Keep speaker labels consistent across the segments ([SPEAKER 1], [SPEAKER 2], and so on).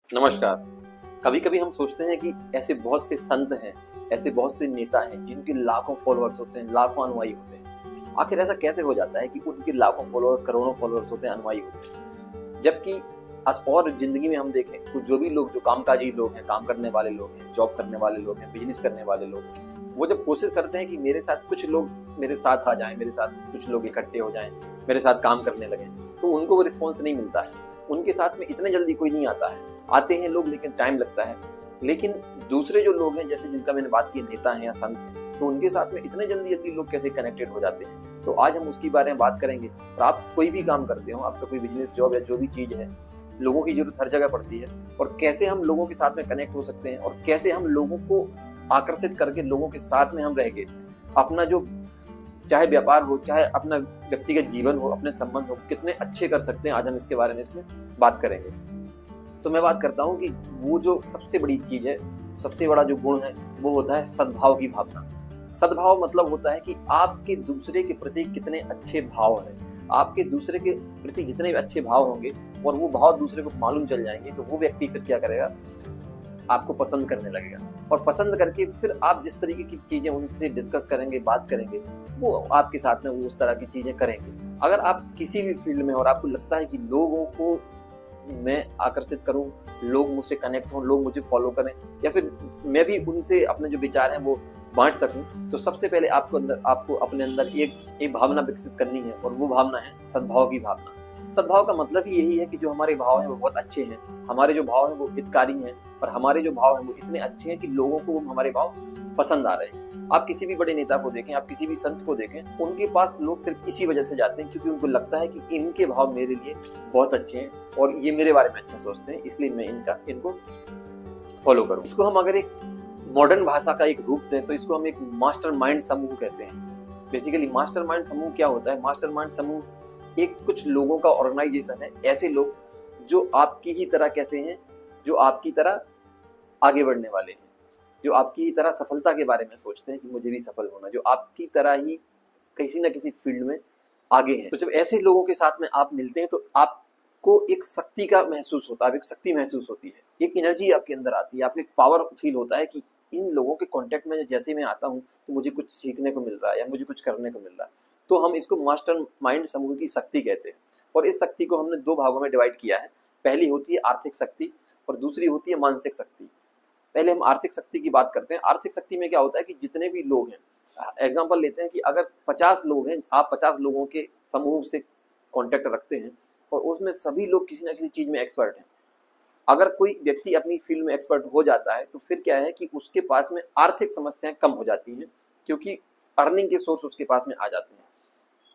[SPEAKER 1] नमस्कार। कभी कभी हम सोचते हैं कि ऐसे बहुत से संत हैं, ऐसे बहुत से नेता हैं जिनके लाखों फॉलोअर्स होते हैं, लाखों अनुयायी होते हैं। आखिर ऐसा कैसे हो जाता है कि उनके लाखों फॉलोअर्स, करोड़ों फॉलोअर्स होते हैं, अनुयायी होते हैं, जबकि और जिंदगी में हम देखें तो जो भी लोग, जो कामकाजी लोग हैं, काम करने वाले लोग हैं, जॉब करने वाले लोग हैं, बिजनेस करने वाले लोग हैं, वो जब कोशिश करते हैं कि मेरे साथ कुछ लोग मेरे साथ आ जाएं, मेरे साथ कुछ लोग इकट्ठे हो जाएं, मेरे साथ काम करने लगें, तो उनको वो रिस्पॉन्स नहीं मिलता है। उनके साथ में इतने जल्दी कोई नहीं आता है। आते हैं लोग लेकिन टाइम लगता है। लेकिन दूसरे जो लोग हैं, जैसे जिनका मैंने बात की, नेता हैं या संत हैं, तो उनके साथ में इतने जल्दी जल्दी लोग कैसे कनेक्टेड हो जाते हैं, तो आज हम उसकी बारे में बात करेंगे। और आप कोई भी काम करते हो, आपका कोई बिजनेस, जॉब या जो भी चीज है, लोगों की जरूरत हर जगह पड़ती है। और कैसे हम लोगों के साथ में कनेक्ट हो सकते हैं और कैसे हम लोगों को आकर्षित करके लोगों के साथ में हम रह के अपना जो, चाहे व्यापार हो, चाहे अपना व्यक्तिगत जीवन हो, अपने संबंध हो, कितने अच्छे कर सकते हैं, आज हम इसके बारे में इसमें बात करेंगे। तो मैं बात करता हूँ कि वो जो सबसे बड़ी चीज है, सबसे बड़ा जो गुण है, वो होता है सद्भाव की भावना। सद्भाव मतलब होता है कि आपके दूसरे के प्रति कितने अच्छे भाव हैं। आपके दूसरे के प्रति जितने भी अच्छे भाव होंगे और वो भाव दूसरे को मालूम चल जाएंगे, तो वो व्यक्ति फिर क्या करेगा, आपको पसंद करने लगेगा। और पसंद करके फिर आप जिस तरीके की चीजें उनसे डिस्कस करेंगे, बात करेंगे, वो आपके साथ में वो उस तरह की चीजें करेंगे। अगर आप किसी भी फील्ड में और आपको लगता है कि लोगों को मैं आकर्षित करूं, लोग मुझसे कनेक्ट हों, लोग मुझे फॉलो करें, या फिर मैं भी उनसे अपने जो विचार हैं वो बांट सकूं, तो सबसे पहले आपको अपने अंदर एक भावना विकसित करनी है, और वो भावना है सद्भाव की भावना। सद्भाव का मतलब ही यही है कि जो हमारे भाव हैं वो बहुत अच्छे हैं, हमारे जो भाव हैं वो हितकारी हैं, और हमारे जो भाव हैं वो इतने अच्छे हैं कि लोगों को वो हमारे भाव पसंद आ रहे हैं। आप किसी भी बड़े नेता को देखें, आप किसी भी संत को देखें, उनके पास लोग सिर्फ इसी वजह से जाते हैं क्योंकि उनको लगता है कि इनके भाव मेरे लिए बहुत अच्छे हैं और ये मेरे बारे में अच्छा सोचते हैं, इसलिए मैं इनको फॉलो करूं। इसको हम अगर एक मॉडर्न भाषा का एक रूप दें तो इसको हम एक मास्टरमाइंड समूह कहते हैं। बेसिकली मास्टरमाइंड समूह क्या होता है? मास्टरमाइंड समूह एक कुछ लोगों का ऑर्गेनाइजेशन है। ऐसे लोग जो आपकी ही तरह कैसे हैं, जो आपकी तरह आगे बढ़ने वाले हैं, जो आपकी ही तरह सफलता के बारे में सोचते हैं कि मुझे भी सफल होना, जो आपकी तरह ही किसी न किसी फील्ड में आगे हैं। तो जब ऐसे लोगों के साथ में आप मिलते हैं तो आपको एक शक्ति का महसूस होता है, एक शक्ति महसूस होती है, एक एनर्जी आपके अंदर आती है, आपको एक पावर फील होता है कि इन लोगों के कांटेक्ट में जैसे मैं आता हूँ तो मुझे कुछ सीखने को मिल रहा है या मुझे कुछ करने को मिल रहा है। तो हम इसको मास्टर माइंड समूह की शक्ति कहते हैं। और इस शक्ति को हमने दो भागों में डिवाइड किया है। पहली होती है आर्थिक शक्ति और दूसरी होती है मानसिक शक्ति। पहले हम आर्थिक शक्ति की बात करते हैं। आर्थिक शक्ति में क्या होता है कि जितने भी लोग हैं, एग्जाम्पल लेते हैं कि अगर 50 लोग हैं, आप 50 लोगों के समूह से कांटेक्ट रखते हैं और उसमें सभी लोग किसी ना किसी चीज में एक्सपर्ट हैं। अगर कोई व्यक्ति अपनी फील्ड में एक्सपर्ट हो जाता है तो फिर क्या है कि उसके पास में आर्थिक समस्याएं कम हो जाती हैं, क्योंकि अर्निंग के सोर्स उसके पास में आ जाते हैं।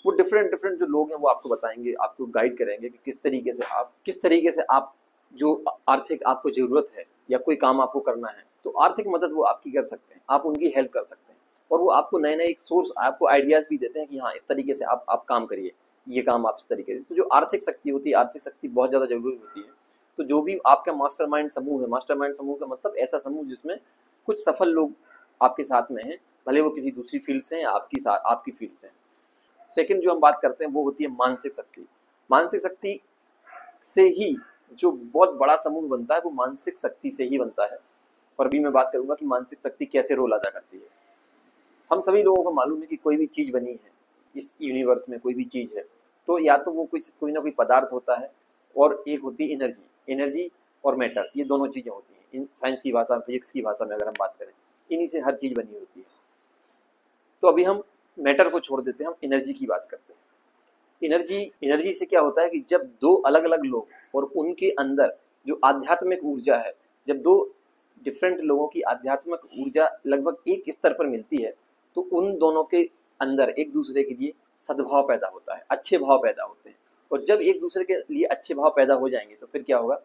[SPEAKER 1] वो डिफरेंट डिफरेंट जो लोग हैं वो आपको बताएंगे, आपको गाइड करेंगे कि किस तरीके से आप जो आर्थिक आपको जरूरत है या कोई काम आपको करना है, तो आर्थिक मदद वो आपकी कर सकते हैं, आप उनकी हेल्प कर सकते हैं। और वो आपको नए नए एक सोर्स, आपको आइडियाज भी देते हैं कि हाँ, इस तरीके से आप काम करिए, ये काम आप इस तरीके से। तो जो आर्थिक शक्ति होती है, आर्थिक शक्ति बहुत ज्यादा जरूरी होती है। तो जो भी आपका मास्टरमाइंड समूह है, मास्टरमाइंड समूह का मतलब ऐसा समूह जिसमें कुछ सफल लोग आपके साथ में हैं, भले वो किसी दूसरी फील्ड से हैं या आपकी फील्ड से हैं। सेकंड जो हम बात करते हैं वो होती है मानसिक शक्ति। मानसिक शक्ति से ही जो बहुत बड़ा समूह बनता है वो मानसिक शक्ति से ही बनता है। और अभी मैं बात करूंगा कि मानसिक शक्ति कैसे रोल अदा करती है। हम सभी लोगों को मालूम है कि कोई भी चीज बनी है इस यूनिवर्स में, कोई भी चीज है तो या तो वो कोई ना कोई पदार्थ होता है, और एक होती है एनर्जी। एनर्जी और मैटर, ये दोनों चीजें होती हैं। इन साइंस की भाषा, फिजिक्स की भाषा में अगर हम बात करें, इन्हीं से हर चीज बनी होती है। तो अभी हम मैटर को छोड़ देते हैं, हम एनर्जी की बात करते हैं। एनर्जी से क्या होता है कि जब दो अलग अलग लोग और उनके अंदर जो आध्यात्मिक ऊर्जा है, जब दो डिफरेंट लोगों की आध्यात्मिक ऊर्जा लगभग एक स्तर पर मिलती है, तो उन दोनों के अंदर एक दूसरे के लिए सद्भाव पैदा होता है, अच्छे भाव पैदा होते हैं। और जब एक दूसरे के लिए अच्छे भाव पैदा हो जाएंगे तो फिर क्या होगा,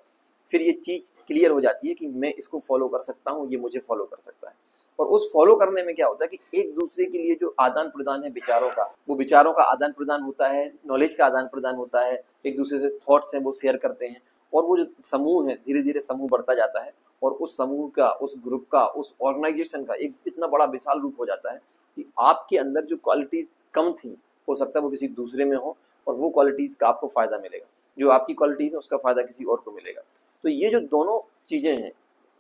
[SPEAKER 1] फिर ये चीज क्लियर हो जाती है कि मैं इसको फॉलो कर सकता हूँ, ये मुझे फॉलो कर सकता है। और उस फॉलो करने में क्या होता है कि एक दूसरे के लिए जो आदान प्रदान है विचारों का, वो विचारों का आदान प्रदान होता है, नॉलेज का आदान प्रदान होता है, एक दूसरे से थॉट्स हैं वो शेयर करते हैं। और वो जो समूह है, धीरे धीरे समूह बढ़ता जाता है, और उस समूह का, उस ग्रुप का, उस ऑर्गेनाइजेशन का एक इतना बड़ा विशाल रूप हो जाता है कि आपके अंदर जो क्वालिटीज कम थी, हो सकता है वो किसी दूसरे में हो, और वो क्वालिटीज का आपको फायदा मिलेगा। जो आपकी क्वालिटीज है उसका फायदा किसी और को मिलेगा। तो ये जो दोनों चीज़ें हैं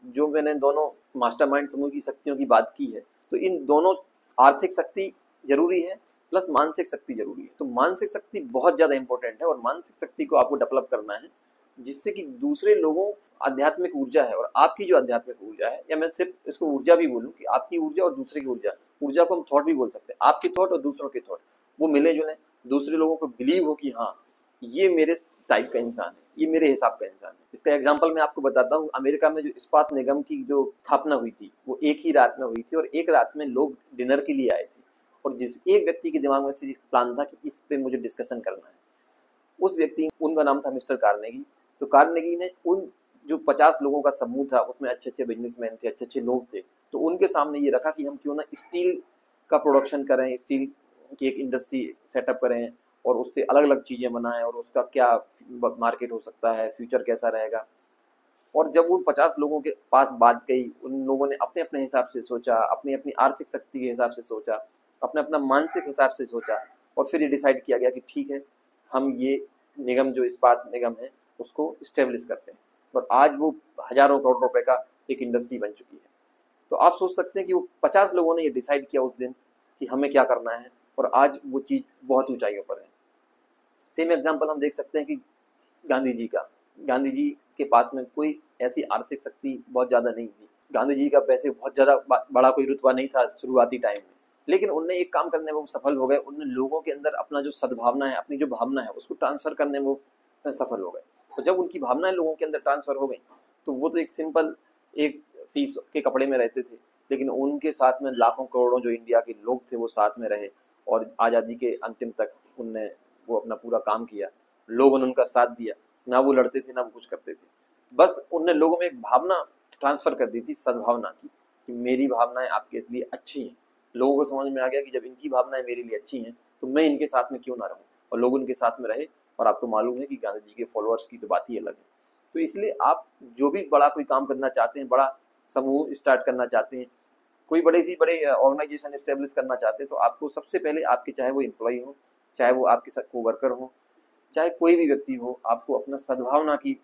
[SPEAKER 1] जो मैंने दोनों मास्टरमाइंड समूह की शक्तियों की बात की है, तो इन दोनों आर्थिक शक्ति जरूरी है प्लस मानसिक शक्ति जरूरी है। तो मानसिक शक्ति बहुत ज़्यादा इंपॉर्टेंट है और मानसिक शक्ति को आपको डेवलप करना है जिससे कि दूसरे लोगों आध्यात्मिक ऊर्जा है और आपकी जो आध्यात्मिक ऊर्जा है, या मैं सिर्फ इसको ऊर्जा भी बोलूँ कि आपकी ऊर्जा और दूसरे की ऊर्जा, ऊर्जा को हम थॉट भी बोल सकते हैं, आपकी थॉट और दूसरों के थॉट वो मिले जुले, दूसरे लोगों को बिलीव हो कि हाँ ये मेरे टाइप का इंसान है, ये मेरे हिसाब का इंसान है। इसका एग्जांपल मैं आपको बताता हूँ। अमेरिका में जो इस्पात निगम की जो स्थापना हुई थी वो एक ही रात में हुई थी और एक रात में लोग डिनर के लिए आए थे और जिस एक व्यक्ति के दिमाग में से प्लान था कि इस पे मुझे डिस्कशन करना है, उस व्यक्ति, उनका नाम था मिस्टर कार्नेगी। तो कार्नेगी ने उन जो 50 लोगों का समूह था उसमें अच्छे अच्छे बिजनेसमैन थे, अच्छे अच्छे लोग थे, तो उनके सामने ये रखा कि हम क्यों ना स्टील का प्रोडक्शन करें, स्टील की एक इंडस्ट्री सेटअप करें और उससे अलग अलग चीज़ें बनाएं और उसका क्या मार्केट हो सकता है, फ्यूचर कैसा रहेगा। और जब उन 50 लोगों के पास बात गई, उन लोगों ने अपने अपने हिसाब से सोचा, अपनी अपनी आर्थिक शक्ति के हिसाब से सोचा, अपना अपना मानसिक हिसाब से सोचा और फिर ये डिसाइड किया गया कि ठीक है हम ये निगम जो इस्पात निगम है उसको इस्टेब्लिश करते हैं और आज वो हजारों करोड़ रुपए का एक इंडस्ट्री बन चुकी है। तो आप सोच सकते हैं कि वो 50 लोगों ने ये डिसाइड किया उस दिन कि हमें क्या करना है और आज वो चीज़ बहुत ऊंचाइयों पर है। सेम एग्जाम्पल हम देख सकते हैं कि गांधी जी का, गांधी जी के पास में कोई ऐसी आर्थिक शक्ति बहुत ज़्यादा नहीं थी, गांधी जी का वैसे बहुत ज़्यादा बड़ा कोई रुतबा नहीं था शुरुआती टाइम में, लेकिन उनने एक काम करने में वो सफल हो गए। उनने लोगों के अंदर अपना जो सद्भावना है, अपनी जो भावना है उसको ट्रांसफर करने में वो सफल हो गए। तो जब उनकी भावनाएं लोगों के अंदर ट्रांसफर हो गई तो वो तो एक सिंपल एक पीस के कपड़े में रहते थे, लेकिन उनके साथ में लाखों करोड़ों जो इंडिया के लोग थे वो साथ में रहे और आज़ादी के अंतिम तक उनने वो अपना पूरा काम किया। लोगों ने उनका साथ दिया, ना वो लड़ते थे ना वो कुछ करते थे, बस उनने लोगों में एक भावना ट्रांसफर कर दी थी सद्भावना की कि मेरी भावनाएं आपके लिए अच्छी हैं। लोगों को समझ में आ गया कि जब इनकी भावनाएं मेरे लिए अच्छी हैं तो मैं इनके साथ में क्यों ना रहूं, और लोग उनके साथ में रहे। और आपको मालूम है कि गांधी जी के फॉलोअर्स की तो बात ही अलग है। तो इसलिए आप जो भी बड़ा कोई काम करना चाहते हैं, बड़ा समूह स्टार्ट करना चाहते हैं, कोई बड़े ऑर्गेनाइजेशन स्टेब्लिश करना चाहते हैं, तो आपको सबसे पहले आपके, चाहे वो एम्प्लॉय हो, चाहे वो आपके साथ को वर्कर हो, चाहे कोई भी व्यक्ति हो, आपको अपना सद्भावना की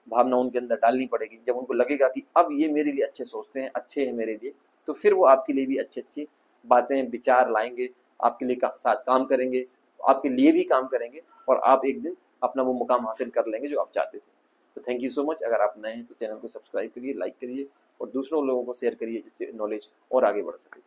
[SPEAKER 1] भावना उनके अंदर डालनी पड़ेगी। जब उनको लगेगा कि अब ये मेरे लिए अच्छे सोचते हैं, अच्छे हैं मेरे लिए, तो फिर वो आपके लिए भी अच्छी अच्छी बातें विचार लाएंगे, आपके लिए साथ काम करेंगे, आपके लिए भी काम करेंगे और आप एक दिन अपना वो मुकाम हासिल कर लेंगे जो आप चाहते थे। तो थैंक यू सो मच। अगर आप नए हैं तो चैनल को सब्सक्राइब करिए, लाइक करिए और दूसरों लोगों को शेयर करिए जिससे नॉलेज और आगे बढ़ सके।